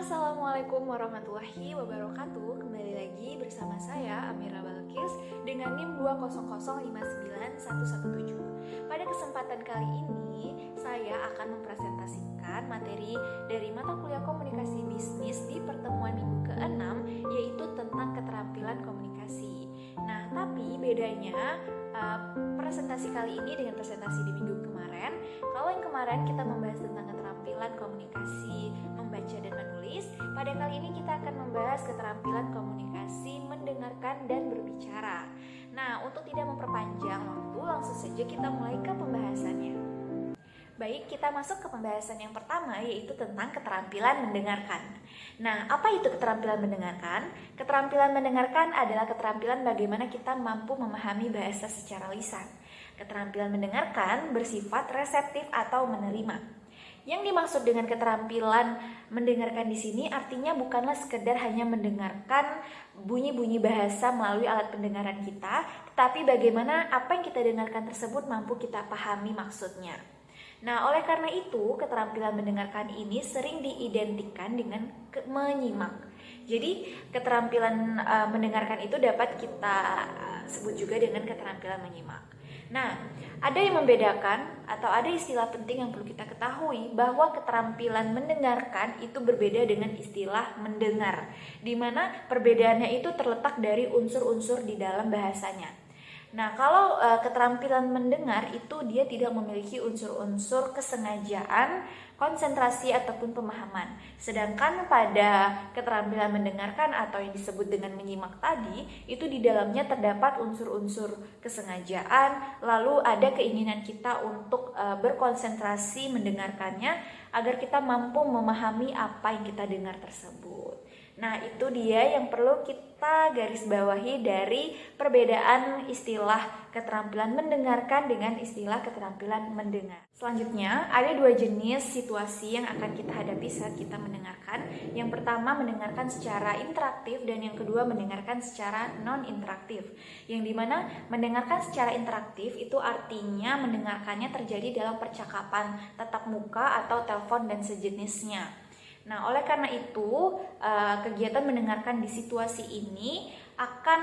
Assalamualaikum warahmatullahi wabarakatuh. Kembali lagi bersama saya Amira Balkis dengan NIM 200591117. Pada kesempatan kali ini saya akan mempresentasikan materi dari mata kuliah komunikasi bisnis di pertemuan minggu ke-6, yaitu tentang keterampilan komunikasi. Nah, tapi bedanya presentasi kali ini dengan presentasi di minggu kemarin. Kalau yang kemarin kita membahas tentang keterampilan komunikasi membaca dan menulis, pada kali ini kita akan membahas keterampilan komunikasi mendengarkan dan berbicara. Nah, untuk tidak memperpanjang waktu, langsung saja kita mulai ke pembahasannya. Baik, kita masuk ke pembahasan yang pertama, yaitu tentang keterampilan mendengarkan. Nah, apa itu keterampilan mendengarkan? Keterampilan mendengarkan adalah keterampilan bagaimana kita mampu memahami bahasa secara lisan. Keterampilan mendengarkan bersifat reseptif atau menerima. Yang dimaksud dengan keterampilan mendengarkan di sini artinya bukanlah sekedar hanya mendengarkan bunyi-bunyi bahasa melalui alat pendengaran kita, tetapi bagaimana apa yang kita dengarkan tersebut mampu kita pahami maksudnya. Nah, oleh karena itu, keterampilan mendengarkan ini sering diidentikan dengan menyimak. Jadi, keterampilan mendengarkan itu dapat kita sebut juga dengan keterampilan menyimak. Nah, ada yang membedakan atau ada istilah penting yang perlu kita ketahui bahwa keterampilan mendengarkan itu berbeda dengan istilah mendengar, di mana perbedaannya itu terletak dari unsur-unsur di dalam bahasanya. Nah, kalau keterampilan mendengar itu dia tidak memiliki unsur-unsur kesengajaan, konsentrasi ataupun pemahaman. Sedangkan pada keterampilan mendengarkan atau yang disebut dengan menyimak tadi, itu di dalamnya terdapat unsur-unsur kesengajaan, lalu ada keinginan kita untuk berkonsentrasi mendengarkannya agar kita mampu memahami apa yang kita dengar tersebut. Nah, itu dia yang perlu kita garis bawahi dari perbedaan istilah keterampilan mendengarkan dengan istilah keterampilan mendengar. Selanjutnya, ada dua jenis situasi yang akan kita hadapi saat kita mendengarkan. Yang pertama, mendengarkan secara interaktif dan yang kedua, mendengarkan secara non-interaktif. Yang dimana mendengarkan secara interaktif itu artinya mendengarkannya terjadi dalam percakapan tatap muka atau telepon dan sejenisnya. Nah, oleh karena itu, kegiatan mendengarkan di situasi ini akan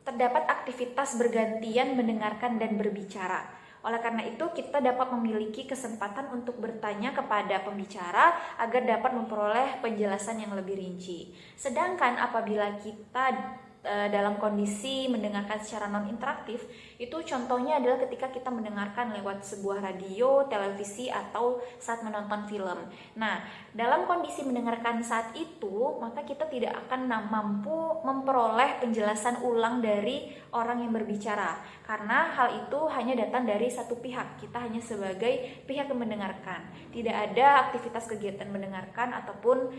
terdapat aktivitas bergantian mendengarkan dan berbicara. Oleh karena itu, kita dapat memiliki kesempatan untuk bertanya kepada pembicara agar dapat memperoleh penjelasan yang lebih rinci. Sedangkan apabila kita dalam kondisi mendengarkan secara non-interaktif, itu contohnya adalah ketika kita mendengarkan lewat sebuah radio, televisi, atau saat menonton film. Nah, dalam kondisi mendengarkan saat itu, maka kita tidak akan mampu memperoleh penjelasan ulang dari orang yang berbicara, karena hal itu hanya datang dari satu pihak. Kita hanya sebagai pihak yang mendengarkan. Tidak ada aktivitas kegiatan mendengarkan ataupun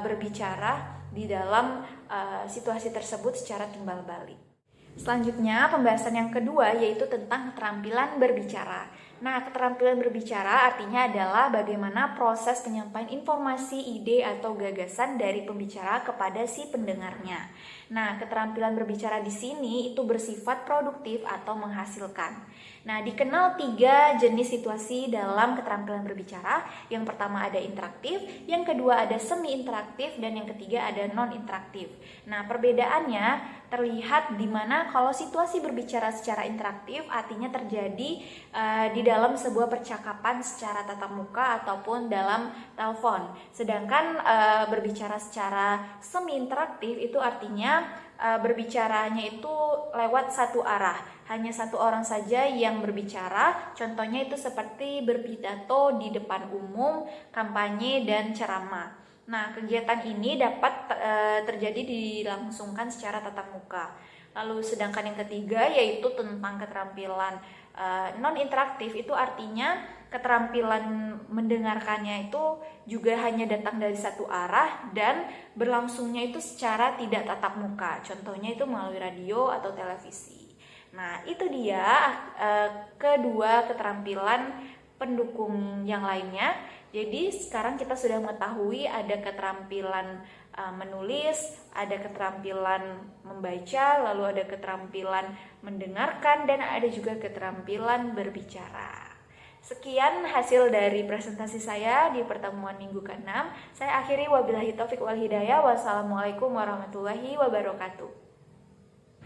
berbicara di dalam situasi tersebut secara timbal balik. Selanjutnya, pembahasan yang kedua yaitu tentang keterampilan berbicara. Nah, keterampilan berbicara artinya adalah bagaimana proses penyampaian informasi, ide, atau gagasan dari pembicara kepada si pendengarnya. Nah, keterampilan berbicara di sini itu bersifat produktif atau menghasilkan. Nah, dikenal 3 jenis situasi dalam keterampilan berbicara. Yang pertama ada interaktif, yang kedua ada semi-interaktif, dan yang ketiga ada non-interaktif. Nah, perbedaannya terlihat di mana kalau situasi berbicara secara interaktif artinya terjadi di dalam sebuah percakapan secara tatap muka ataupun dalam telepon. Sedangkan berbicara secara semi-interaktif itu artinya berbicaranya itu lewat satu arah. Hanya satu orang saja yang berbicara, contohnya itu seperti berpidato di depan umum, kampanye, dan ceramah. Nah, kegiatan ini dapat terjadi dilangsungkan secara tatap muka. Lalu sedangkan yang ketiga yaitu tentang keterampilan non-interaktif, itu artinya keterampilan mendengarkannya itu juga hanya datang dari satu arah dan berlangsungnya itu secara tidak tatap muka. Contohnya itu melalui radio atau televisi. Nah, itu dia kedua keterampilan pendukung yang lainnya. Jadi sekarang kita sudah mengetahui ada keterampilan menulis, ada keterampilan membaca, lalu ada keterampilan mendengarkan, dan ada juga keterampilan berbicara. Sekian hasil dari presentasi saya di pertemuan minggu ke-6. Saya akhiri, wabillahi taufik wal hidayah. Wassalamualaikum warahmatullahi wabarakatuh.